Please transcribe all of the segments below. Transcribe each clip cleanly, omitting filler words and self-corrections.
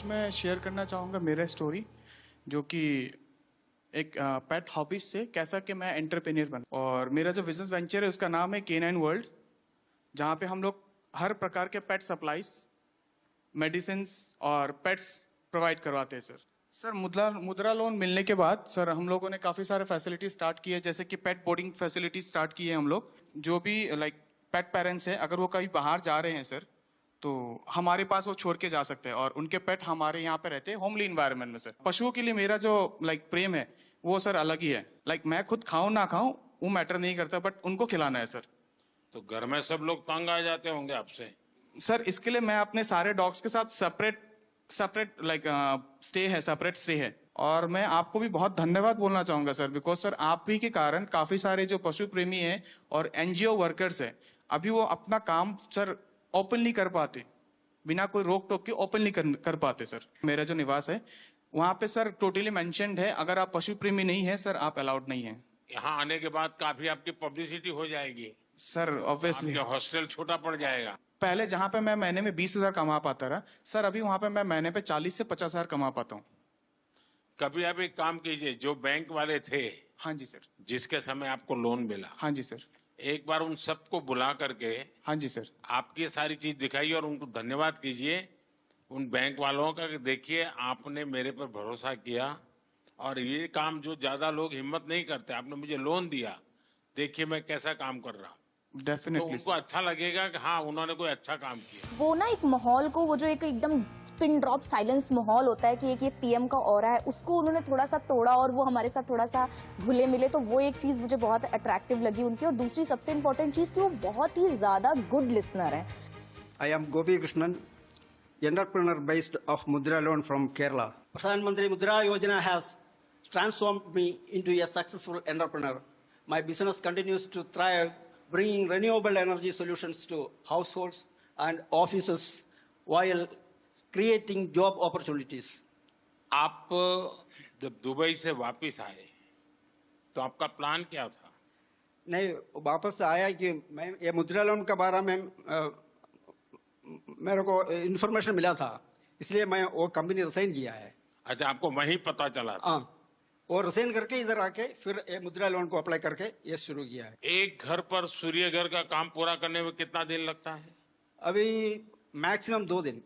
मैं शेयर करना चाहूँगा मेरा स्टोरी, जो कि एक पेट हॉबीज से कैसा कि मैं एंटरप्रेन्योर बना। और मेरा जो बिजनेस वेंचर है उसका नाम है K9 वर्ल्ड, जहाँ पे हम लोग हर प्रकार के पेट सप्लाईज, मेडिसिन और पेट्स प्रोवाइड करवाते हैं सर मुद्रा लोन मिलने के बाद सर हम लोगों ने काफ़ी सारे फैसिलिटी स्टार्ट किए, जैसे कि पेट बोर्डिंग फैसिलिटी स्टार्ट की है हम लोग। जो भी पेट पेरेंट्स हैं, अगर वो कहीं बाहर जा रहे हैं सर, तो हमारे पास वो छोड़ के जा सकते हैं और उनके पेट हमारे यहाँ पे रहते हैं होमली इन्वायरमेंट में सर। पशुओं के लिए मेरा जो प्रेम है वो सर अलग ही है। मैं खुद खाऊं ना खाऊं वो मैटर नहीं करता, बट उनको खिलाना है सर। तो घर में सब लोग तंग आ जाते होंगे आपसे सर। इसके लिए मैं अपने सारे डॉग्स के साथ सेपरेट स्टे है। और मैं आपको भी बहुत धन्यवाद बोलना चाहूंगा सर, बिकॉज सर आप ही के कारण काफी सारे जो पशु प्रेमी हैं और NGO वर्कर्स हैं, अभी वो अपना काम सर ओपनली कर पाते, बिना कोई रोक टोक के ओपनली कर पाते सर। मेरा जो निवास है वहां पे सर टोटली मेंशन्ड है, अगर आप पशु प्रेमी नहीं है सर आप अलाउड नहीं है। यहाँ आने के बाद काफी आपकी पब्लिसिटी हो जाएगी सर ऑब्वियसली। हॉस्टल छोटा पड़ जाएगा। पहले जहां पे मैं महीने में 20,000 कमा पाता रहा सर, अभी वहां पे मैं महीने पे 40 से 50,000 कमा पाता हूँ। कभी आप एक काम कीजिए, जो बैंक वाले थे, हाँ जी सर, जिसके समय आपको लोन मिला, हाँ जी सर, एक बार उन सबको बुला करके, हाँ जी सर, आपकी सारी चीज दिखाइए और उनको धन्यवाद कीजिए उन बैंक वालों का कि देखिए आपने मेरे पर भरोसा किया और ये काम जो ज्यादा लोग हिम्मत नहीं करते, आपने मुझे लोन दिया, देखिए मैं कैसा काम कर रहा हूँ। डेफिनेटली तो उनको अच्छा लगेगा कि हाँ उन्होंने कोई अच्छा काम किया। वो ना एक माहौल को, वो जो एक एकदम पिन ड्रॉप साइलेंस माहौल होता है कि एक ये PM का ऑरा है, उसको उन्होंने थोड़ा सा तोड़ा और वो हमारे साथ थोड़ा सा घुले मिले। तो वो एक चीज मुझे बहुत अट्रैक्टिव लगी उनकी। और दूसरी सबसे इम्पोर्टेंट चीज कि वो बहुत ही ज्यादा गुड लिसनर है। I am Gopi Krishnan, entrepreneur based of Mudra Loan from Kerala. Pradhan Mantri Mudra Yojana has transformed me into a successful entrepreneur. My business continues to thrive, bringing renewable energy solutions to households and offices while creating job opportunities. आप जब Dubai से वापस आए तो आपका plan क्या था? नहीं, वापस आया कि मैं ये मुद्रा लोन के बारे में मेरे को इन्फॉर्मेशन मिला था, इसलिए मैं वो कंपनी रिसाइन किया है। अच्छा, आपको वहीं पता चला था? हाँ, और रिसाइन करके इधर आके फिर ये मुद्रा लोन को अप्लाई करके ये शुरू किया है। एक घर पर सूर्य घर का काम पूरा करने में कितना दिन लगता है? अभी मैक्सिमम 2 दिन।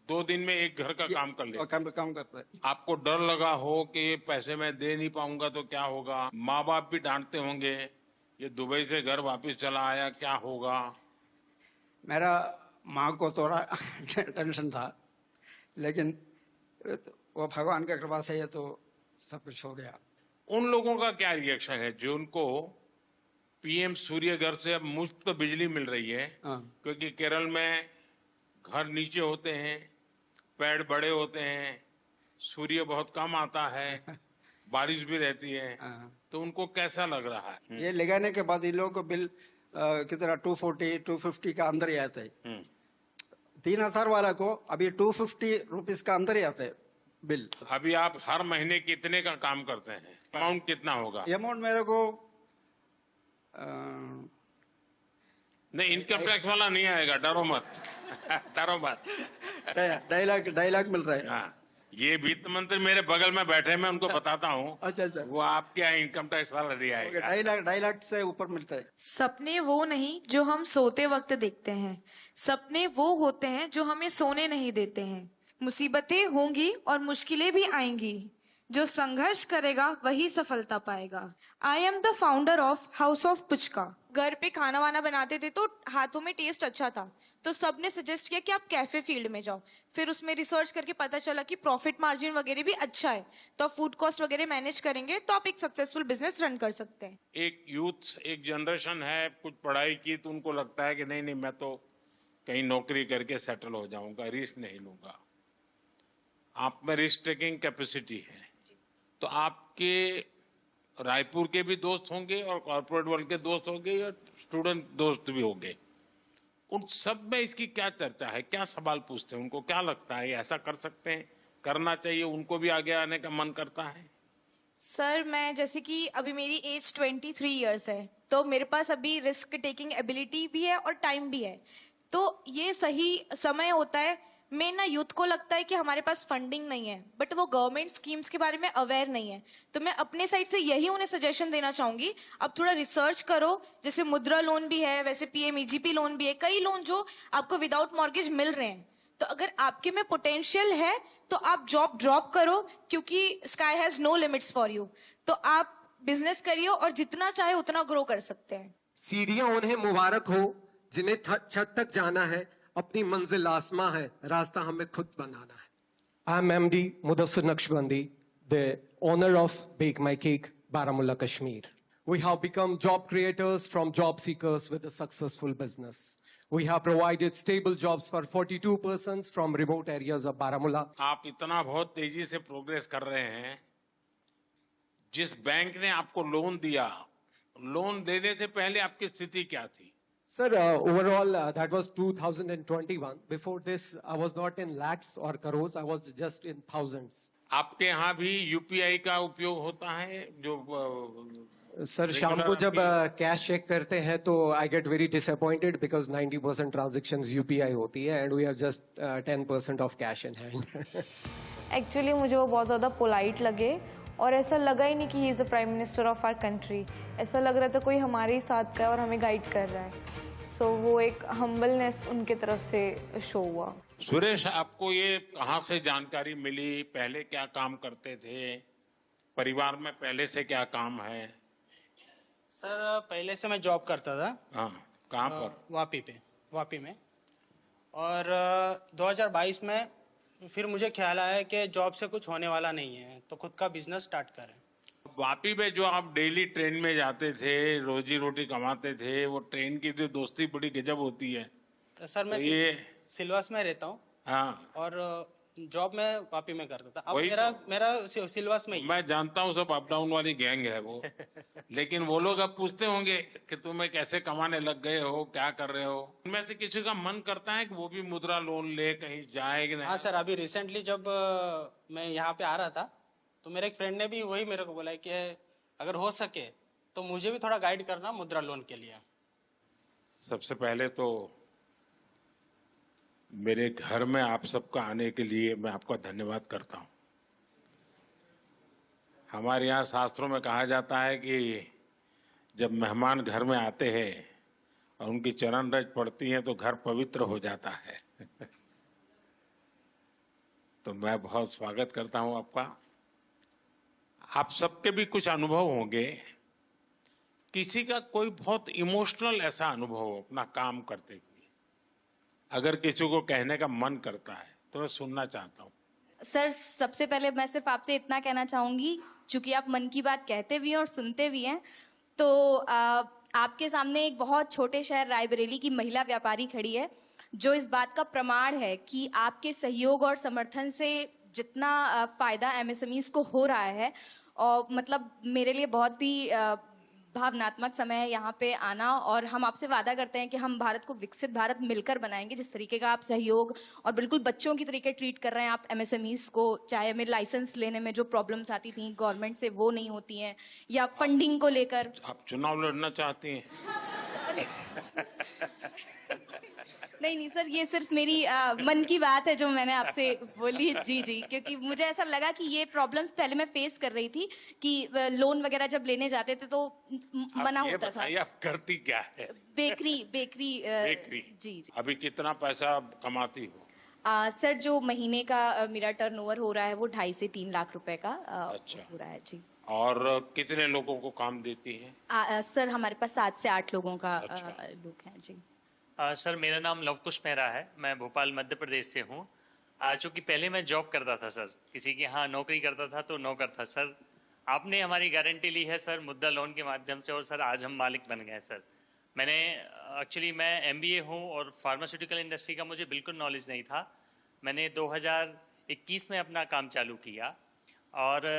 2 दिन में एक घर का काम कर ले। काम करता है। आपको डर लगा हो कि पैसे मैं दे नहीं पाऊंगा तो क्या होगा? माँ बाप भी डांटते होंगे, ये दुबई से घर वापस चला आया, क्या होगा? मेरा माँ को थोड़ा टेंशन था, लेकिन वो भगवान की कृपा से ये तो सब कुछ हो गया। उन लोगों का क्या रिएक्शन है जो उनको PM सूर्य घर से अब मुफ्त बिजली मिल रही है? क्योंकि केरल में घर नीचे होते हैं, पेड़ बड़े होते हैं, सूर्य बहुत कम आता है, बारिश भी रहती है, तो उनको कैसा लग रहा है? ये लगाने के बाद इन लोगों को बिल कितना 240-250 का अंदर ही आता है। 3,000 वाला को अभी 250 रुपीज का अंदर ही आता है बिल। अभी आप हर महीने कितने का काम करते हैं? अमाउंट कितना होगा? अमाउंट मेरे को नहीं, इनकम टैक्स वाला नहीं आएगा, डरो मत डरो मत। 2.5 लाख मिल रहा है। हाँ, ये वित्त मंत्री मेरे बगल में बैठे, मैं उनको बताता हूँ। अच्छा, वो आपके यहाँ इनकम टैक्स वाला नहीं आएगा। 2.5 लाख से ऊपर मिलता है। सपने वो नहीं जो हम सोते वक्त देखते हैं, सपने वो होते हैं जो हमें सोने नहीं देते हैं। मुसीबतें होंगी और मुश्किलें भी आएंगी, जो संघर्ष करेगा वही सफलता पाएगा। I am the founder of house of puchka. घर पे खाना वाना बनाते थे तो हाथों में टेस्ट अच्छा था, तो सबने सजेस्ट किया कि आप कैफे फील्ड में जाओ। फिर उसमें रिसर्च करके पता चला कि प्रॉफिट मार्जिन वगैरह भी अच्छा है, तो आप फूड कॉस्ट वगैरह मैनेज करेंगे तो आप एक सक्सेसफुल बिजनेस रन कर सकते हैं। एक यूथ, एक जनरेशन है, कुछ पढ़ाई की तो उनको लगता है कि नहीं मैं तो कहीं नौकरी करके सेटल हो जाऊंगा, रिस्क नहीं लूंगा। आप में रिस्क टेकिंग कैपेसिटी है, तो आपके रायपुर के भी दोस्त होंगे और कॉर्पोरेट वर्ल्ड के दोस्त होंगे और स्टूडेंट दोस्त भी होंगे। उन सब में इसकी क्या चर्चा है, क्या सवाल पूछते हैं, उनको क्या लगता है ऐसा कर सकते हैं, करना चाहिए, उनको भी आगे आने का मन करता है? सर मैं जैसे कि अभी मेरी एज 23 इयर्स है, तो मेरे पास अभी रिस्क टेकिंग एबिलिटी भी है और टाइम भी है, तो ये सही समय होता है मेन ना यूथ को लगता है कि हमारे पास फंडिंग नहीं है, बट वो गवर्नमेंट स्कीम्स के बारे में अवेयर नहीं है। तो मैं अपने साइड से यही उन्हें सजेशन देना चाहूंगी, अब थोड़ा रिसर्च करो। जैसे मुद्रा लोन भी है, वैसे पीएमईजीपी लोन भी है, कई लोन जो आपको विदाउट मॉर्गेज मिल रहे हैं। तो अगर आपके में पोटेंशियल है तो आप जॉब ड्रॉप करो, क्योंकि sky has no limits for you. तो आप बिजनेस करिए और जितना चाहे उतना ग्रो कर सकते हैं। सीढ़ियां उन्हें मुबारक हो जिन्हें छत तक जाना है, अपनी मंजिल आसमां है, रास्ता हमें खुद बनाना है। I am MD Mudassir Naqshbandi, the owner of Bake My Cake, Baramulla, Kashmir. We have become job creators from job seekers with a successful business. We have provided stable jobs for 42 persons from remote areas of Baramulla. आप इतना बहुत तेजी से progress कर रहे हैं। जिस bank ने आपको लोन दिया, लोन देने से पहले आपकी स्थिति क्या थी? Sir, overall, that was 2021. Before this, I was not in lakhs or crores. I was just in thousands. आपके यहाँ भी यूपीआई का उपयोग होता है? जो सर, शाम को जब कैश चेक करते हैं तो I get very disappointed because 90% transactions UPI होती है and we are just 10% of cash in hand. Actually मुझे वो बहुत ज़्यादा पोलाइट लगे और ऐसा लगा ही नहीं कि he is the prime minister of our country. ऐसा लग रहा था कोई हमारे ही साथ का है और हमें गाइड कर रहा है। सो वो एक हम्बलनेस उनके तरफ से शो हुआ। सुरेश, आपको ये कहाँ से जानकारी मिली? पहले क्या काम करते थे? परिवार में पहले से क्या काम है? सर, पहले से मैं जॉब करता था। हाँ, कहाँ पर? वापी में। और 2022 में फिर मुझे ख्याल आया कि जॉब से कुछ होने वाला नहीं है, तो खुद का बिजनेस स्टार्ट करें। वापी में जो आप डेली ट्रेन में जाते थे, रोजी रोटी कमाते थे, वो ट्रेन की जो दोस्ती बड़ी गजब होती है। तो सर, मैं तो ये सिलवास में रहता हूँ। हाँ, और जॉब में वापी में करता था। अब वही मेरा सिलवास में ही है। मैं जानता हूँ, सब अप डाउन वाली गैंग है वो। लेकिन वो लोग अब पूछते होंगे कि तुम्हें कैसे कमाने लग गए हो, क्या कर रहे हो? उनमें से किसी का मन करता है कि वो भी मुद्रा लोन ले कहीं जाए कि नहीं? हाँ सर, अभी रिसेंटली जब मैं यहाँ पे आ रहा था तो मेरे एक फ्रेंड ने भी वही मेरे को बोला कि अगर हो सके तो मुझे भी थोड़ा गाइड करना मुद्रा लोन के लिए। सबसे पहले तो मेरे घर में आप सबका आने के लिए मैं आपका धन्यवाद करता हूं। हमारे यहाँ शास्त्रों में कहा जाता है कि जब मेहमान घर में आते हैं और उनकी चरण रज पड़ती है तो घर पवित्र हो जाता है। तो मैं बहुत स्वागत करता हूं आपका। आप सबके भी कुछ अनुभव होंगे, किसी का कोई बहुत इमोशनल ऐसा अनुभव हो अपना काम करते हुए। अगर किसी को कहने का मन करता है तो मैं सुनना चाहता हूँ। सर, सबसे पहले मैं सिर्फ आपसे इतना कहना चाहूंगी, चूंकि आप मन की बात कहते भी हैं और सुनते भी हैं, तो आपके सामने एक बहुत छोटे शहर रायबरेली की महिला व्यापारी खड़ी है, जो इस बात का प्रमाण है कि आपके सहयोग और समर्थन से जितना फायदा एमएसएमईज को हो रहा है, और मतलब मेरे लिए बहुत ही भावनात्मक समय है यहाँ पे आना। और हम आपसे वादा करते हैं कि हम भारत को विकसित भारत मिलकर बनाएंगे। जिस तरीके का आप सहयोग और बिल्कुल बच्चों की तरीके ट्रीट कर रहे हैं आप एमएसएमईज को, चाहे हमें लाइसेंस लेने में जो प्रॉब्लम्स आती थी गवर्नमेंट से वो नहीं होती हैं, या फंडिंग को लेकर। आप चुनाव लड़ना चाहती हैं? नहीं सर, ये सिर्फ मेरी मन की बात है जो मैंने आपसे बोली। जी, क्योंकि मुझे ऐसा लगा कि ये प्रॉब्लम्स पहले मैं फेस कर रही थी कि लोन वगैरह जब लेने जाते थे तो मना होता था। आप करती क्या है? बेकरी। जी। अभी कितना पैसा कमाती हो? सर, जो महीने का मेरा टर्नओवर हो रहा है वो 2.5 से 3 लाख रुपए का अच्छा हो रहा है। जी। और कितने लोगों को काम देती है? सर, हमारे पास 7 से 8 लोगों का अच्छा। लोग हैं। जी। सर, मेरा नाम लवकुश मेहरा है। मैं भोपाल मध्य प्रदेश से हूँ। चूँकि पहले मैं जॉब करता था सर, किसी के यहाँ नौकरी करता था तो नौकर था सर। आपने हमारी गारंटी ली है सर मुद्रा लोन के माध्यम से, और सर आज हम मालिक बन गए सर। मैं MBA हूँ और फार्मास्यूटिकल इंडस्ट्री का मुझे बिल्कुल नॉलेज नहीं था। मैंने 2021 में अपना काम चालू किया और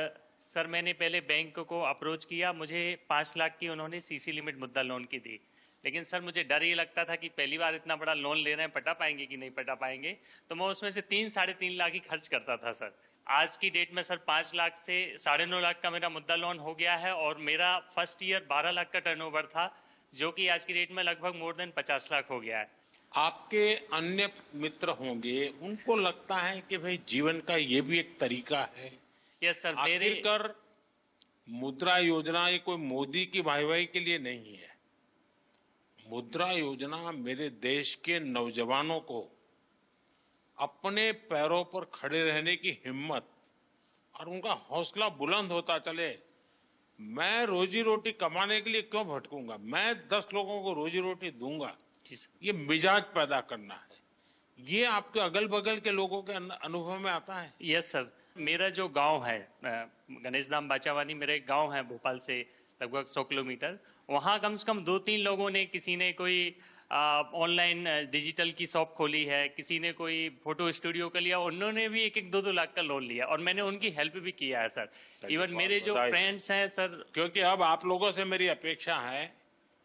सर मैंने पहले बैंक को अप्रोच किया। मुझे 5 लाख की उन्होंने CC लिमिट मुद्रा लोन की दी, लेकिन सर मुझे डर ये लगता था कि पहली बार इतना बड़ा लोन ले रहे हैं, पटा पाएंगे कि नहीं पटा पाएंगे। तो मैं उसमें से 3-3.5 लाख ही खर्च करता था सर। आज की डेट में सर 5 लाख से 9.5 लाख का मेरा मुद्रा लोन हो गया है, और मेरा फर्स्ट ईयर 12 लाख का टर्नओवर था, जो कि आज की डेट में लगभग मोर देन 50 लाख हो गया है। आपके अन्य मित्र होंगे, उनको लगता है कि भाई जीवन का ये भी एक तरीका है। यस सर, मेरे आखिरकार मुद्रा योजना ये कोई मोदी की वाहवाही के लिए नहीं है। मुद्रा योजना मेरे देश के नौजवानों को अपने पैरों पर खड़े रहने की हिम्मत और उनका हौसला बुलंद होता चले। मैं रोजी रोटी कमाने के लिए क्यों भटकूंगा, मैं 10 लोगों को रोजी रोटी दूंगा, ये मिजाज पैदा करना है। ये आपके अगल बगल के लोगों के अनुभव में आता है। यस सर, मेरा जो गांव है गणेश धाम बाचावानी, मेरा एक गांव है भोपाल से लगभग 100 किलोमीटर। वहाँ कम से कम 2-3 लोगों ने, किसी ने कोई ऑनलाइन डिजिटल की शॉप खोली है, किसी ने कोई फोटो स्टूडियो का लिया, उन्होंने भी 1-2 लाख का लोन लिया और मैंने उनकी हेल्प भी किया है सर। इवन मेरे जो फ्रेंड्स हैं सर, क्योंकि अब आप लोगों से मेरी अपेक्षा है,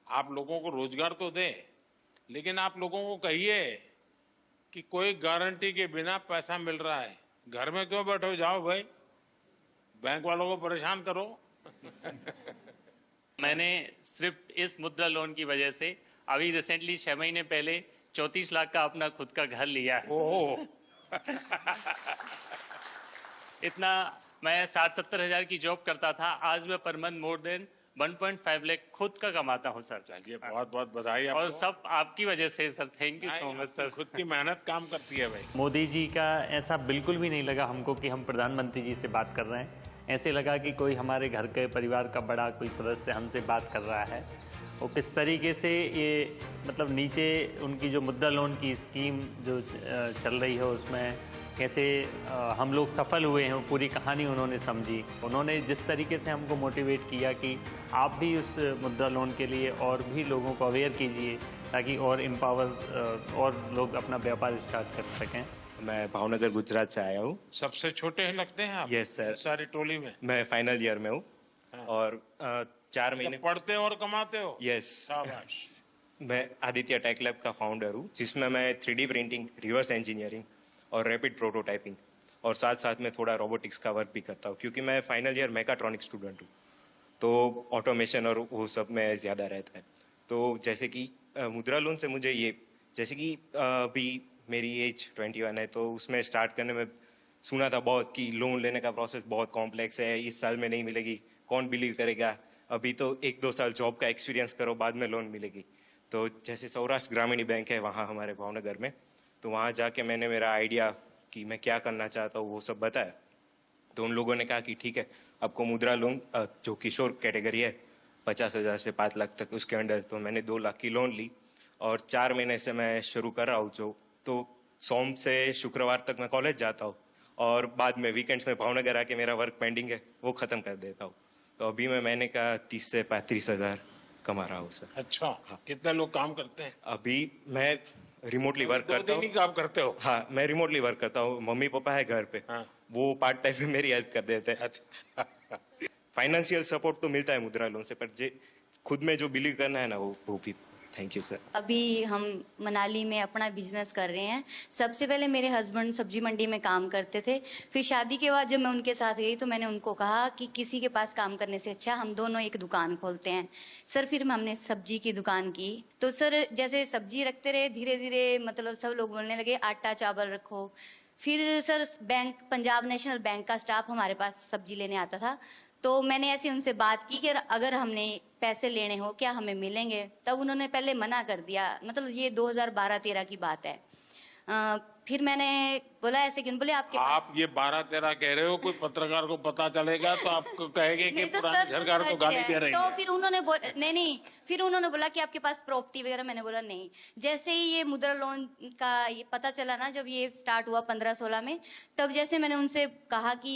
आप लोगों को रोजगार तो दे, लेकिन आप लोगों को कहिए कि कोई गारंटी के बिना पैसा मिल रहा है, घर में क्यों बैठो, जाओ भाई बैंक वालों को परेशान करो। मैंने सिर्फ इस मुद्रा लोन की वजह से अभी रिसेंटली 6 महीने पहले 34 लाख का अपना खुद का घर लिया है। ओह इतना मैं 60-70 हजार की जॉब करता था, आज मैं per month more than 1.5 lakh खुद का कमाता हूँ सर। चलिए, बहुत बहुत बधाई और आपको। सब आपकी वजह से sir, thank you so much sir. खुद की मेहनत काम करती है भाई। मोदी जी का ऐसा बिल्कुल भी नहीं लगा हमको कि हम प्रधानमंत्री जी से बात कर रहे हैं। ऐसे लगा कि कोई हमारे घर के परिवार का बड़ा कोई सदस्य हमसे बात कर रहा है। वो किस तरीके से ये मतलब नीचे उनकी जो मुद्रा लोन की स्कीम जो चल रही है उसमें कैसे हम लोग सफल हुए हैं, वो पूरी कहानी उन्होंने समझी। उन्होंने जिस तरीके से हमको मोटिवेट किया कि आप भी उस मुद्रा लोन के लिए और भी लोगों को अवेयर कीजिए ताकि और एम्पावर और लोग अपना व्यापार स्टार्ट कर सकें। मैं भावनगर गुजरात से आया हूँ। सबसे छोटे ही लगते हैं आप। यस सर, सारी टोली में। मैं फाइनल ईयर में हूँ और 4 महीने पढ़ते हो और कमाते हो। यस, शाबाश। मैं आदित्य टेक लैब का फाउंडर हूँ, जिसमें मैं 3D प्रिंटिंग, रिवर्स इंजीनियरिंग और रैपिड प्रोटोटाइपिंग और साथ साथ में थोड़ा रोबोटिक्स का वर्क भी करता हूँ, क्योंकि मैं फाइनल ईयर मैकाट्रॉनिक स्टूडेंट हूँ, तो ऑटोमेशन और वो सब में ज़्यादा रहता है। तो जैसे कि मुद्रा लोन से मुझे ये, जैसे कि अभी मेरी एज 21 है, तो उसमें स्टार्ट करने में सुना था बहुत कि लोन लेने का प्रोसेस बहुत कॉम्प्लेक्स है, इस साल में नहीं मिलेगी, कौन बिलीव करेगा, अभी तो 1-2 साल जॉब का एक्सपीरियंस करो बाद में लोन मिलेगी। तो जैसे सौराष्ट्र ग्रामीण बैंक है वहाँ हमारे भावनगर में, तो वहाँ जाके मैंने मेरा आइडिया कि मैं क्या करना चाहता हूँ वो सब बताया। तो उन लोगों ने कहा कि ठीक है, आपको मुद्रा लोन जो किशोर कैटेगरी है 50,000 से 5 लाख तक उसके अंडर, तो मैंने 2 लाख की लोन ली और 4 महीने से मैं शुरू कर रहा हूँ। जो तो सोम से शुक्रवार तक मैं कॉलेज जाता हूँ और बाद में वीकेंड्स में भावनगर आके मेरा वर्क पेंडिंग है वो ख़त्म कर देता हूँ। तो अभी मैं महीने का 30 से 35 हज़ार कमा रहा हूँ सर। अच्छा, हाँ। कितने लोग काम करते हैं? अभी मैं रिमोटली वर्क करता हूँ। 2 दिन ही काम करते हो? हाँ, मैं रिमोटली वर्क करता हूँ। मम्मी पापा है घर पे, हाँ। वो पार्ट टाइम में मेरी हेल्प कर देते हैं। अच्छा। फाइनेंशियल सपोर्ट तो मिलता है मुद्रा लोन से, पर खुद में जो बिलीव करना है ना वो भी। Thank you sir. अभी हम मनाली में अपना बिजनेस कर रहे हैं। सबसे पहले मेरे हस्बैंड सब्जी मंडी में काम करते थे, फिर शादी के बाद जब मैं उनके साथ गई तो मैंने उनको कहा कि किसी के पास काम करने से अच्छा हम दोनों एक दुकान खोलते हैं सर। फिर हमने सब्जी की दुकान की, तो सर जैसे सब्जी रखते रहे, धीरे धीरे मतलब सब लोग बोलने लगे आटा चावल रखो। फिर sir bank, Punjab national bank का स्टाफ हमारे पास सब्जी लेने आता था, तो मैंने ऐसे उनसे बात की कि अगर हमने पैसे लेने हो क्या हमें मिलेंगे। तब उन्होंने पहले मना कर दिया, मतलब ये 2012-13 की बात है। फिर मैंने बोला ऐसे क्यों, बोले आपके आप ये 12-13 कह रहे हो, कोई पत्रकार को पता चलेगा तो आपको कहेंगे कि पुरानी सरकार को गाली दे रही है। तो फिर उन्होंने नहीं, फिर उन्होंने बोला कि आपके पास प्रॉपर्टी वगैरह, मैंने बोला नहीं। जैसे ही ये मुद्रा लोन का ये पता चला ना, जब ये स्टार्ट हुआ 15-16 में, तब जैसे मैंने उनसे कहा कि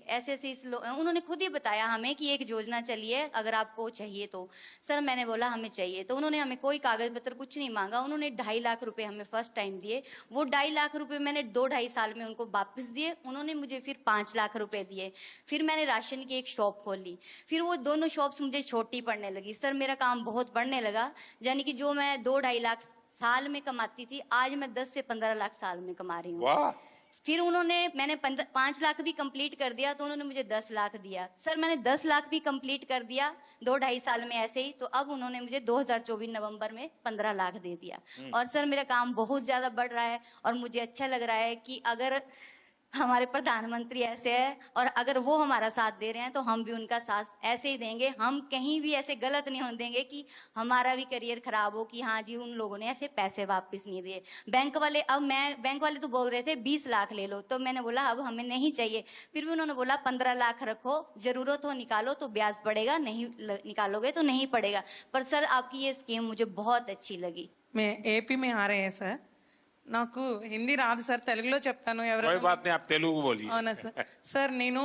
ऐसे ऐसे उन्होंने खुद ही बताया हमें कि एक योजना चली है, अगर आपको चाहिए तो। सर मैंने बोला हमें चाहिए, तो उन्होंने हमें कोई कागज पत्र कुछ नहीं मांगा, उन्होंने 2.5 लाख रुपए हमें फर्स्ट टाइम दिए। वो 2.5 लाख रुपए मैंने 2-2.5 साल में उनको वापस दिए। उन्होंने मुझे फिर 5 लाख रुपए दिए। फिर मैंने राशन की एक शॉप खोली, फिर वो दोनों शॉप्स मुझे छोटी पड़ने लगी। सर मेरा काम बहुत बढ़ने लगा, यानी कि जो मैं 2-2.5 लाख साल में कमाती थी, आज मैं 10 से 15 लाख साल में कमा रही हूँ। फिर मैंने 5 लाख भी कंप्लीट कर दिया तो उन्होंने मुझे 10 लाख दिया। सर मैंने 10 लाख भी कंप्लीट कर दिया 2-2.5 साल में ऐसे ही, तो अब उन्होंने मुझे 2024 नवंबर में 15 लाख दे दिया। और सर मेरा काम बहुत ज़्यादा बढ़ रहा है और मुझे अच्छा लग रहा है कि अगर हमारे प्रधानमंत्री ऐसे है और अगर वो हमारा साथ दे रहे हैं तो हम भी उनका साथ ऐसे ही देंगे। हम कहीं भी ऐसे गलत नहीं होने देंगे कि हमारा भी करियर खराब हो कि हाँ जी उन लोगों ने ऐसे पैसे वापस नहीं दिए। बैंक वाले तो बोल रहे थे 20 लाख ले लो, तो मैंने बोला अब हमें नहीं चाहिए। फिर भी उन्होंने बोला 15 लाख रखो, जरूरत हो निकालो तो ब्याज पड़ेगा, नहीं निकालोगे तो नहीं पड़ेगा। पर सर आपकी ये स्कीम मुझे बहुत अच्छी लगी। मैं एपी में आ रहे हैं सर, నాకు హిందీ రాదు సార్, తెలుగులో చెప్తాను. कोई बात नहीं, आप तेलुगु बोलिए. అవునా సార్? సార్ నేను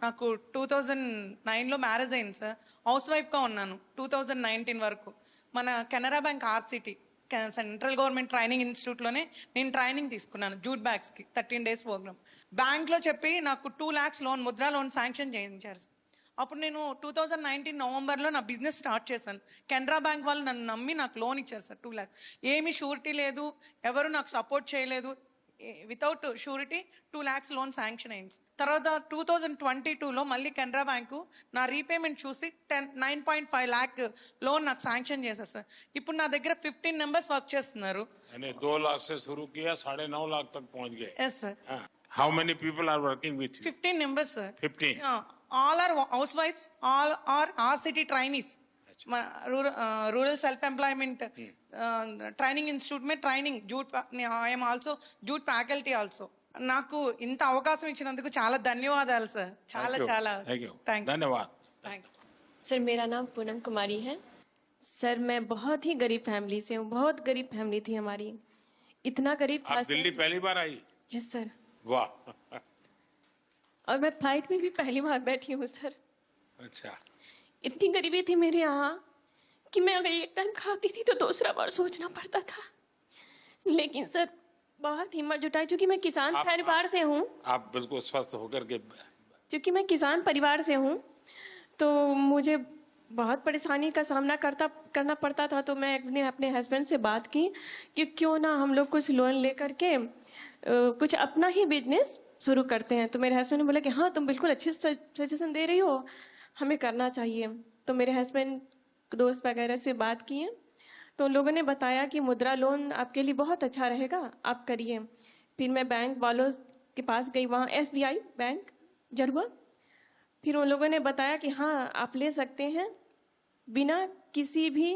నాకు 2009లో మ్యారేజ్ అయింది సార్. హౌస్ వైఫ్గా ఉన్నాను 2019 వరకు. మన Canara bank RSETI central government training ఇన్స్టిట్యూట్లోనే నేను ట్రైనింగ్ తీసుకున్నాను జూట్ బ్యాగ్స్కి 13 days ప్రోగ్రామ్. బ్యాంక్లో చెప్పి నాకు 2 lakhs loan, Mudra loan sanction చేయించారు సార్. అప్పుడు నేను 2019 నవంబర్లో నా బిజినెస్ స్టార్ట్ చేశాను. కెనరా బ్యాంక్ వాళ్ళు నన్ను నమ్మి నాకు లోన్ ఇచ్చారు సార్ 2 lakhs. ఏమీ షూరిటీ లేదు, ఎవరు నాకు సపోర్ట్ చేయలేదు. Without surety 2 lakhs loan sanction అయింది. తర్వాత 2022లో మళ్ళీ కెనరా బ్యాంకు నా రీపేమెంట్ చూసి 9.5 lakh లోన్ నాకు శాంక్షన్ చేశారు సార్. ఇప్పుడు నా దగ్గర 15 members వర్క్ చేస్తున్నారు. 2 लाख से शुरू किया, 9.5 लाख तक पहुंच गए. Yes sir. How many people are working with you? 15 members sir. 15. All are housewives, all are RCT trainees. Rural self-employment training institute में training jute. I am also jute faculty also. నాకు ఇంత అవకాశం ఇచ్చినందుకు చాలా ధన్యవాదాలు సార్. చాలా చాలా धन्यवाद. सर मेरा नाम पूनम कुमारी है. सर मैं बहुत ही गरीब फैमिली से हूँ, बहुत गरीब फैमिली थी हमारी. इतना गरीब था आप दिल्ली पहली बार आई? Yes sir. वाह. और मैं फ्लाइट में भी पहली बार बैठी हूँ सर. अच्छा. इतनी गरीबी थी मेरे यहाँ कि मैं अगर एक टाइम खाती थी तो दूसरा बार सोचना पड़ता था. लेकिन सर बहुत हिम्मत जुटाई, क्योंकि मैं किसान परिवार से हूँ. आप बिल्कुल स्वस्थ होकर के. क्योंकि मैं किसान परिवार से हूँ तो मुझे बहुत परेशानी का सामना करना पड़ता था. तो मैं अपने हस्बैंड से बात की कि क्यों ना हम लोग कुछ लोन लेकर के कुछ अपना ही बिजनेस शुरू करते हैं. तो मेरे हस्बैंड ने बोला कि हाँ तुम बिल्कुल अच्छे सजेशन दे रही हो, हमें करना चाहिए. तो मेरे हस्बैंड दोस्त वगैरह से बात किए तो उन लोगों ने बताया कि मुद्रा लोन आपके लिए बहुत अच्छा रहेगा, आप करिए. फिर मैं बैंक वालों के पास गई, वहाँ SBI बैंक जड़ुआ. फिर उन लोगों ने बताया कि हाँ आप ले सकते हैं बिना किसी भी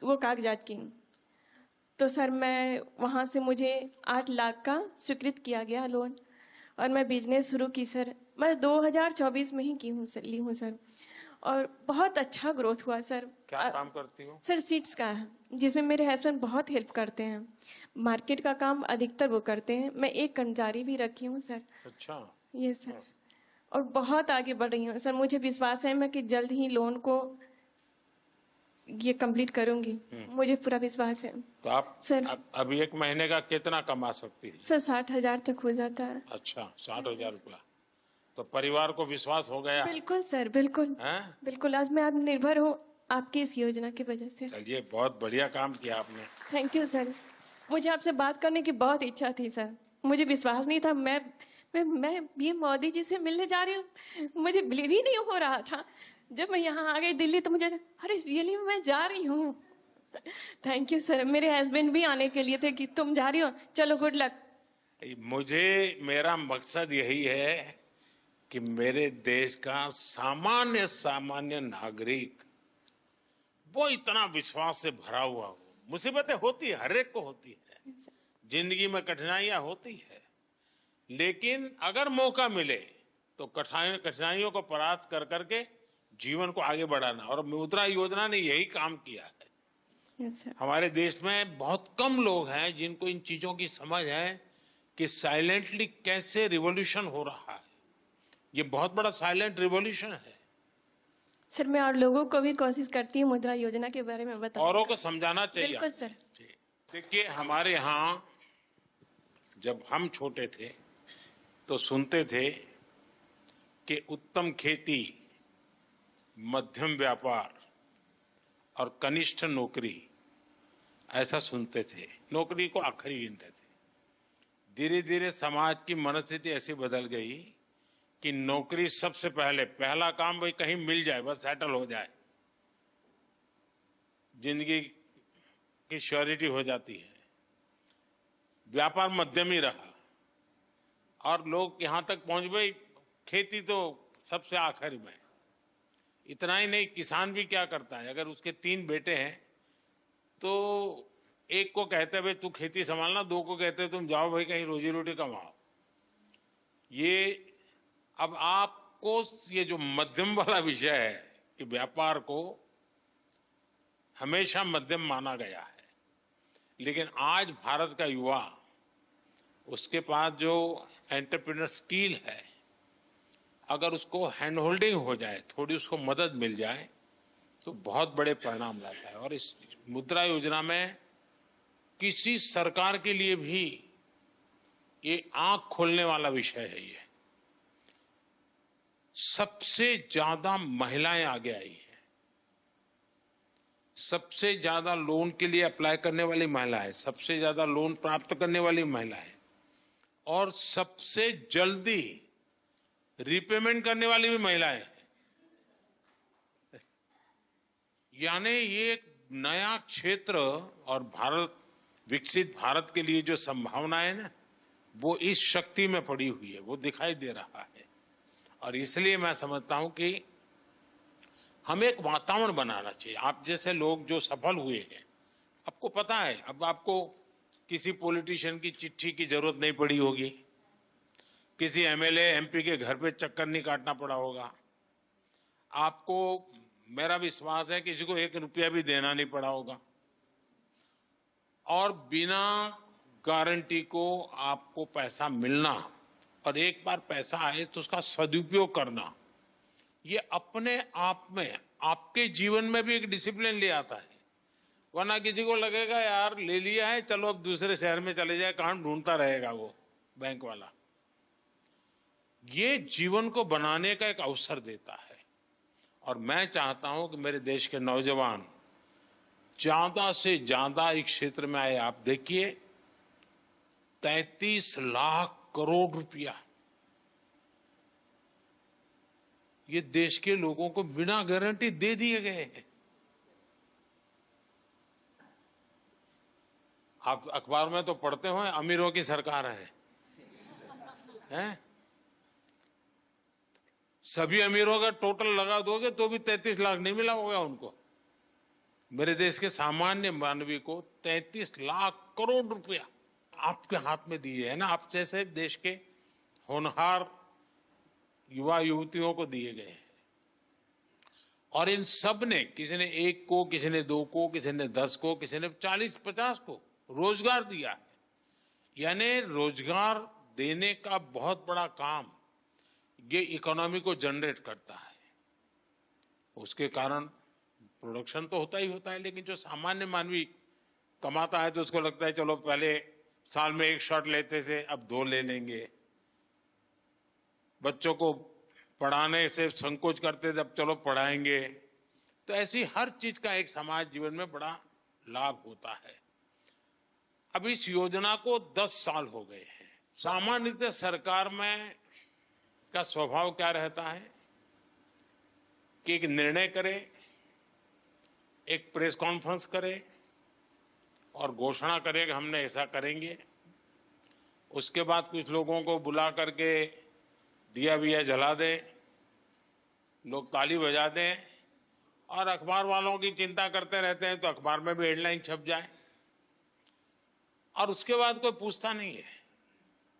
वो कागजात की. तो सर मैं वहाँ से मुझे 8 लाख का स्वीकृत किया गया लोन और मैं बिजनेस शुरू की सर. मैं 2024 में ही ली हूँ सर और बहुत अच्छा ग्रोथ हुआ सर. क्या काम करती हो? सर सीड्स का है, जिसमें मेरे हस्बैंड बहुत हेल्प करते हैं. मार्केट का काम अधिकतर वो करते हैं. मैं एक कर्मचारी भी रखी हूँ सर. अच्छा. ये सर, और बहुत आगे बढ़ रही हूँ सर. मुझे विश्वास है मैं कि जल्द ही लोन को ये कंप्लीट करूंगी, मुझे पूरा विश्वास है. तो आप सर अभी 1 महीने का कितना कमा सकती है? सर 60,000 तक हो जाता है. अच्छा, 60,000 रुपया. तो परिवार को विश्वास हो गया? बिल्कुल सर, बिल्कुल. बिल्कुल, आज मैं आत्मनिर्भर हूँ आपकी इस योजना की वजह से. चलिए, बहुत बढ़िया काम किया आपने. Thank you sir. मुझे आपसे बात करने की बहुत इच्छा थी सर. मुझे विश्वास नहीं था. मैं ये मोदी जी से मिलने जा रही हूँ, मुझे बिलीव ही नहीं हो रहा था. जब मैं यहाँ आ गई दिल्ली तो मुझे अरे रियली मैं जा रही हूँ. Thank you sir. मेरे हस्बैंड भी आने के लिए थे कि तुम जा रही हो, चलो गुड लक. मेरा मकसद यही है कि मेरे देश का सामान्य नागरिक वो इतना विश्वास से भरा हुआ हो. मुसीबतें होती है, हर एक को होती है, जिंदगी में कठिनाइयां होती है, लेकिन अगर मौका मिले तो कठिनाइयों को परास्त कर करके जीवन को आगे बढ़ाना. और मुद्रा योजना ने यही काम किया है. हमारे देश में बहुत कम लोग हैं जिनको इन चीजों की समझ है कि साइलेंटली कैसे रिवॉल्यूशन हो रहा है. ये बहुत बड़ा साइलेंट रिवॉल्यूशन है. सर मैं और लोगों को भी कोशिश करती हूँ मुद्रा योजना के बारे में बताओ. औरों को समझाना चाहिए. बिल्कुल सर. देखिए, हमारे यहाँ जब हम छोटे थे तो सुनते थे कि उत्तम खेती, मध्यम व्यापार और कनिष्ठ नौकरी, ऐसा सुनते थे. नौकरी को आखिरी गिनते थे. धीरे धीरे समाज की मनस्थिति ऐसी बदल गई कि नौकरी सबसे पहला काम भाई कहीं मिल जाए, बस सेटल हो जाए, जिंदगी की श्योरिटी हो जाती है। व्यापार मध्यम ही रहा और लोग यहां तक पहुंच गए, खेती तो सबसे आखिर में। इतना ही नहीं, किसान भी क्या करता है, अगर उसके 3 बेटे हैं तो एक को कहते हैं भाई तू खेती संभालना, 2 को कहते हैं तुम जाओ भाई कहीं रोजी रोटी कमाओ। ये अब आपको ये जो मध्यम वाला विषय है कि व्यापार को हमेशा मध्यम माना गया है, लेकिन आज भारत का युवा, उसके पास जो एंटरप्रेन्योर स्किल है, अगर उसको हैंड होल्डिंग हो जाए, थोड़ी उसको मदद मिल जाए तो बहुत बड़े परिणाम लाता है। और इस मुद्रा योजना में किसी सरकार के लिए भी ये आंख खोलने वाला विषय है। ये सबसे ज्यादा महिलाएं आगे आई हैं, सबसे ज्यादा लोन के लिए अप्लाई करने वाली महिला है, सबसे ज्यादा लोन प्राप्त करने वाली महिला है और सबसे जल्दी रिपेमेंट करने वाली भी महिलाएं हैं। यानी ये एक नया क्षेत्र और भारत, विकसित भारत के लिए जो संभावना है ना, वो इस शक्ति में पड़ी हुई है, वो दिखाई दे रहा है। और इसलिए मैं समझता हूं कि हमें एक वातावरण बनाना चाहिए। आप जैसे लोग जो सफल हुए हैं, आपको पता है, अब आपको किसी पॉलिटिशियन की चिट्ठी की जरूरत नहीं पड़ी होगी, किसी एमएलए एमपी के घर पे चक्कर नहीं काटना पड़ा होगा, आपको, मेरा विश्वास है, किसी को 1 रुपया भी देना नहीं पड़ा होगा, और बिना गारंटी को आपको पैसा मिलना, और एक बार पैसा आए तो उसका सदुपयोग करना, ये अपने आप में आपके जीवन में भी एक डिसिप्लिन ले आता है। वरना किसी को लगेगा यार ले लिया है, चलो अब दूसरे शहर में चले जाए, कहां ढूंढता रहेगा वो बैंक वाला। ये जीवन को बनाने का एक अवसर देता है। और मैं चाहता हूं कि मेरे देश के नौजवान ज्यादा से ज्यादा इस क्षेत्र में आए। आप देखिए 33 लाख करोड़ रुपया ये देश के लोगों को बिना गारंटी दे दिए गए हैं। आप अखबार में तो पढ़ते हो अमीरों की सरकार है, हैं? सभी अमीरों का टोटल लगा दोगे तो भी 33 लाख नहीं मिला होगा उनको। मेरे देश के सामान्य मानवी को 33 लाख करोड़ रुपया आपके हाथ में दिए है ना, आप जैसे देश के होनहार युवा युवतियों को दिए गए हैं। और इन सब ने, किसी ने 1 को, किसी ने 2 को, किसी ने 10 को, किसी ने 40-50 को रोजगार दिया है। यानी रोजगार देने का बहुत बड़ा काम ये इकोनॉमी को जनरेट करता है। उसके कारण प्रोडक्शन तो होता ही होता है, लेकिन जो सामान्य मानवी कमाता है तो उसको लगता है चलो पहले साल में 1 शॉट लेते थे, अब 2 ले लेंगे। बच्चों को पढ़ाने से संकोच करते थे, अब चलो पढ़ाएंगे। तो ऐसी हर चीज का एक समाज जीवन में बड़ा लाभ होता है। अब इस योजना को 10 साल हो गए हैं। सामान्यतः सरकार में का स्वभाव क्या रहता है कि एक निर्णय करे, एक प्रेस कॉन्फ्रेंस करे और घोषणा करे कि हमने ऐसा करेंगे। उसके बाद कुछ लोगों को बुला करके दिया विया जला दे, लोग ताली बजा दें और अखबार वालों की चिंता करते रहते हैं तो अखबार में भी हेडलाइन छप जाए और उसके बाद कोई पूछता नहीं है।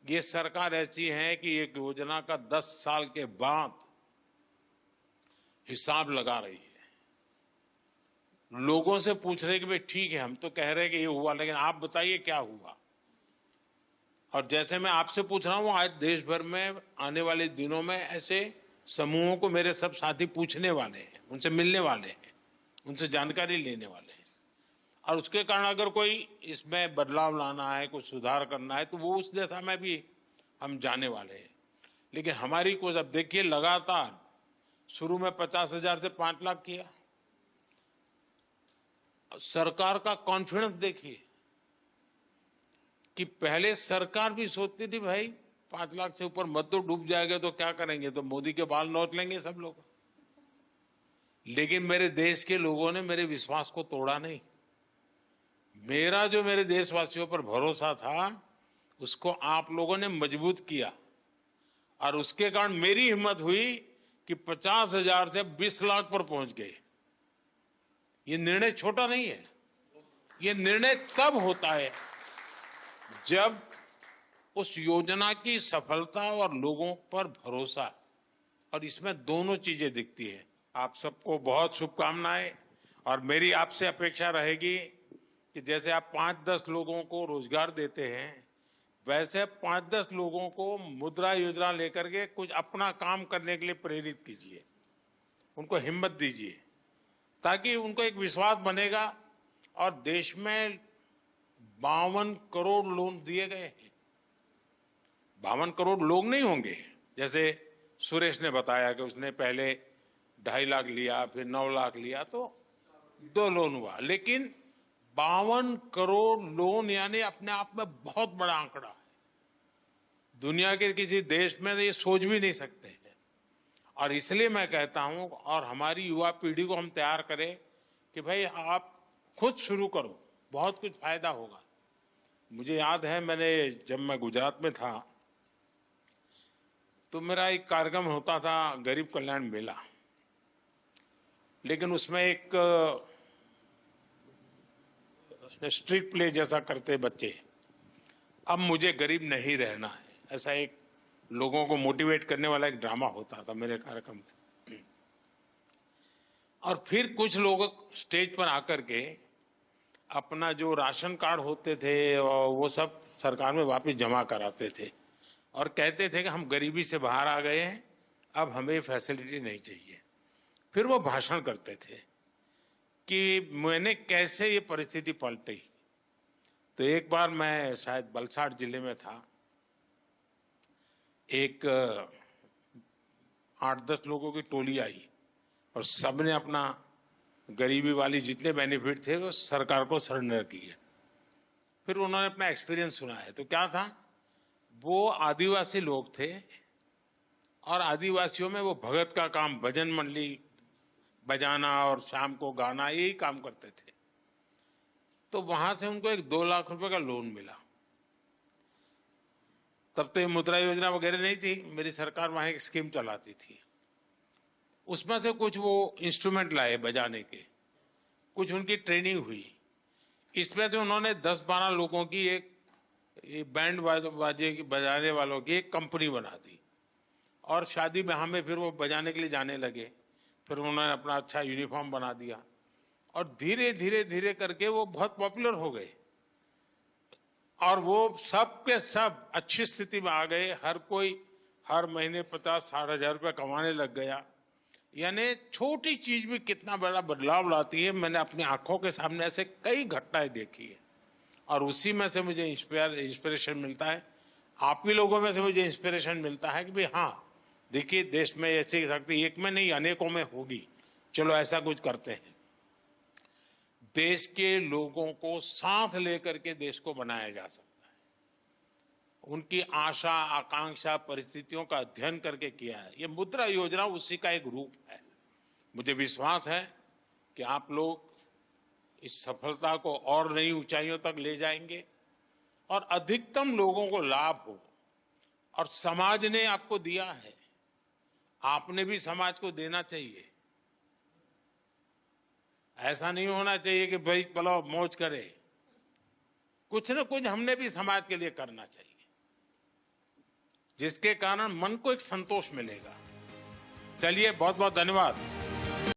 ये सरकार ऐसी है कि एक योजना का 10 साल के बाद हिसाब लगा रही है। लोगों से पूछ रहे कि भाई ठीक है, हम तो कह रहे हैं कि ये हुआ, लेकिन आप बताइए क्या हुआ। और जैसे मैं आपसे पूछ रहा हूं, आज देश भर में आने वाले दिनों में ऐसे समूहों को मेरे सब साथी पूछने वाले हैं, उनसे मिलने वाले हैं, उनसे जानकारी लेने वाले हैं। और उसके कारण अगर कोई इसमें बदलाव लाना है, कुछ सुधार करना है, तो वो उस दिशा में भी हम जाने वाले हैं। लेकिन हमारी कोशिश, अब देखिए लगातार शुरू में 50,000 से 5 लाख किया। सरकार का कॉन्फिडेंस देखिए कि पहले सरकार भी सोचती थी भाई 5 लाख से ऊपर मत तो डूब जाएगा तो क्या करेंगे, तो मोदी के बाल नोच लेंगे सब लोग। लेकिन मेरे देश के लोगों ने मेरे विश्वास को तोड़ा नहीं। मेरा जो मेरे देशवासियों पर भरोसा था उसको आप लोगों ने मजबूत किया, और उसके कारण मेरी हिम्मत हुई कि 50,000 से 20 लाख पर पहुंच गए। ये निर्णय छोटा नहीं है। ये निर्णय तब होता है जब उस योजना की सफलता और लोगों पर भरोसा, और इसमें दोनों चीजें दिखती है। आप सबको बहुत शुभकामनाएं, और मेरी आपसे अपेक्षा रहेगी कि जैसे आप 5-10 लोगों को रोजगार देते हैं, वैसे 5-10 लोगों को मुद्रा योजना लेकर के कुछ अपना काम करने के लिए प्रेरित कीजिए, उनको हिम्मत दीजिए, ताकि उनको एक विश्वास बनेगा। और देश में 52 करोड़ लोन दिए गए हैं। 52 करोड़ लोग नहीं होंगे, जैसे सुरेश ने बताया कि उसने पहले 2.5 लाख लिया, फिर 9 लाख लिया, तो 2 लोन हुआ। लेकिन 52 करोड़ लोन यानी अपने आप में बहुत बड़ा आंकड़ा है। दुनिया के किसी देश में ये सोच भी नहीं सकते हैं। और इसलिए मैं कहता हूं, और हमारी युवा पीढ़ी को हम तैयार करें कि भाई आप खुद शुरू करो, बहुत कुछ फायदा होगा। मुझे याद है जब मैं गुजरात में था तो मेरा एक कार्यक्रम होता था, गरीब कल्याण मेला, लेकिन उसमें एक स्ट्रीट प्ले जैसा करते बच्चे, अब मुझे गरीब नहीं रहना है, ऐसा एक लोगों को मोटिवेट करने वाला एक ड्रामा होता था मेरे कार्यक्रम में। और फिर कुछ लोग स्टेज पर आकर के अपना जो राशन कार्ड होते थे और वो सब सरकार में वापस जमा कराते थे, और कहते थे कि हम गरीबी से बाहर आ गए हैं, अब हमें फैसिलिटी नहीं चाहिए। फिर वो भाषण करते थे कि मैंने कैसे ये परिस्थिति पलटी। तो एक बार मैं शायद वलसाड़ जिले में था, एक 8-10 लोगों की टोली आई और सबने अपना गरीबी वाली जितने बेनिफिट थे वो सरकार को सरेंडर किए। फिर उन्होंने अपना एक्सपीरियंस सुनाया। तो क्या था, वो आदिवासी लोग थे, और आदिवासियों में वो भगत का काम, भजन मंडली बजाना और शाम को गाना, यही काम करते थे। तो वहां से उनको एक 2 लाख रुपए का लोन मिला। तब तो ये मुद्रा योजना वगैरह नहीं थी, मेरी सरकार वहां एक स्कीम चलाती थी। उसमें से कुछ वो इंस्ट्रूमेंट लाए बजाने के, कुछ उनकी ट्रेनिंग हुई। इसमें से उन्होंने 10-12 लोगों की एक बैंड बाजे की बजाने वालों की एक कंपनी बना दी, और शादी ब्याह में फिर वो बजाने के लिए जाने लगे। फिर उन्होंने अपना अच्छा यूनिफॉर्म बना दिया, और धीरे धीरे धीरे करके वो बहुत पॉपुलर हो गए, और वो सब के सब अच्छी स्थिति में आ गए। हर कोई हर महीने 50-60 हजार रुपये कमाने लग गया। यानी छोटी चीज भी कितना बड़ा बदलाव लाती है। मैंने अपनी आंखों के सामने ऐसे कई घटनाएं देखी है, और उसी में से मुझे इंस्पिरेशन मिलता है। आप ही लोगों में से मुझे इंस्पिरेशन मिलता है कि भाई हाँ, देखिए देश में ऐसी शक्ति एक में नहीं अनेकों में होगी, चलो ऐसा कुछ करते हैं। देश के लोगों को साथ लेकर के देश को बनाया जा सकता है। उनकी आशा आकांक्षा परिस्थितियों का अध्ययन करके किया है। ये मुद्रा योजना उसी का एक रूप है। मुझे विश्वास है कि आप लोग इस सफलता को और नई ऊंचाइयों तक ले जाएंगे, और अधिकतम लोगों को लाभ हो। और समाज ने आपको दिया है, आपने भी समाज को देना चाहिए। ऐसा नहीं होना चाहिए कि भाई चलो मौज करे, कुछ न कुछ हमने भी समाज के लिए करना चाहिए, जिसके कारण मन को एक संतोष मिलेगा। चलिए, बहुत बहुत धन्यवाद।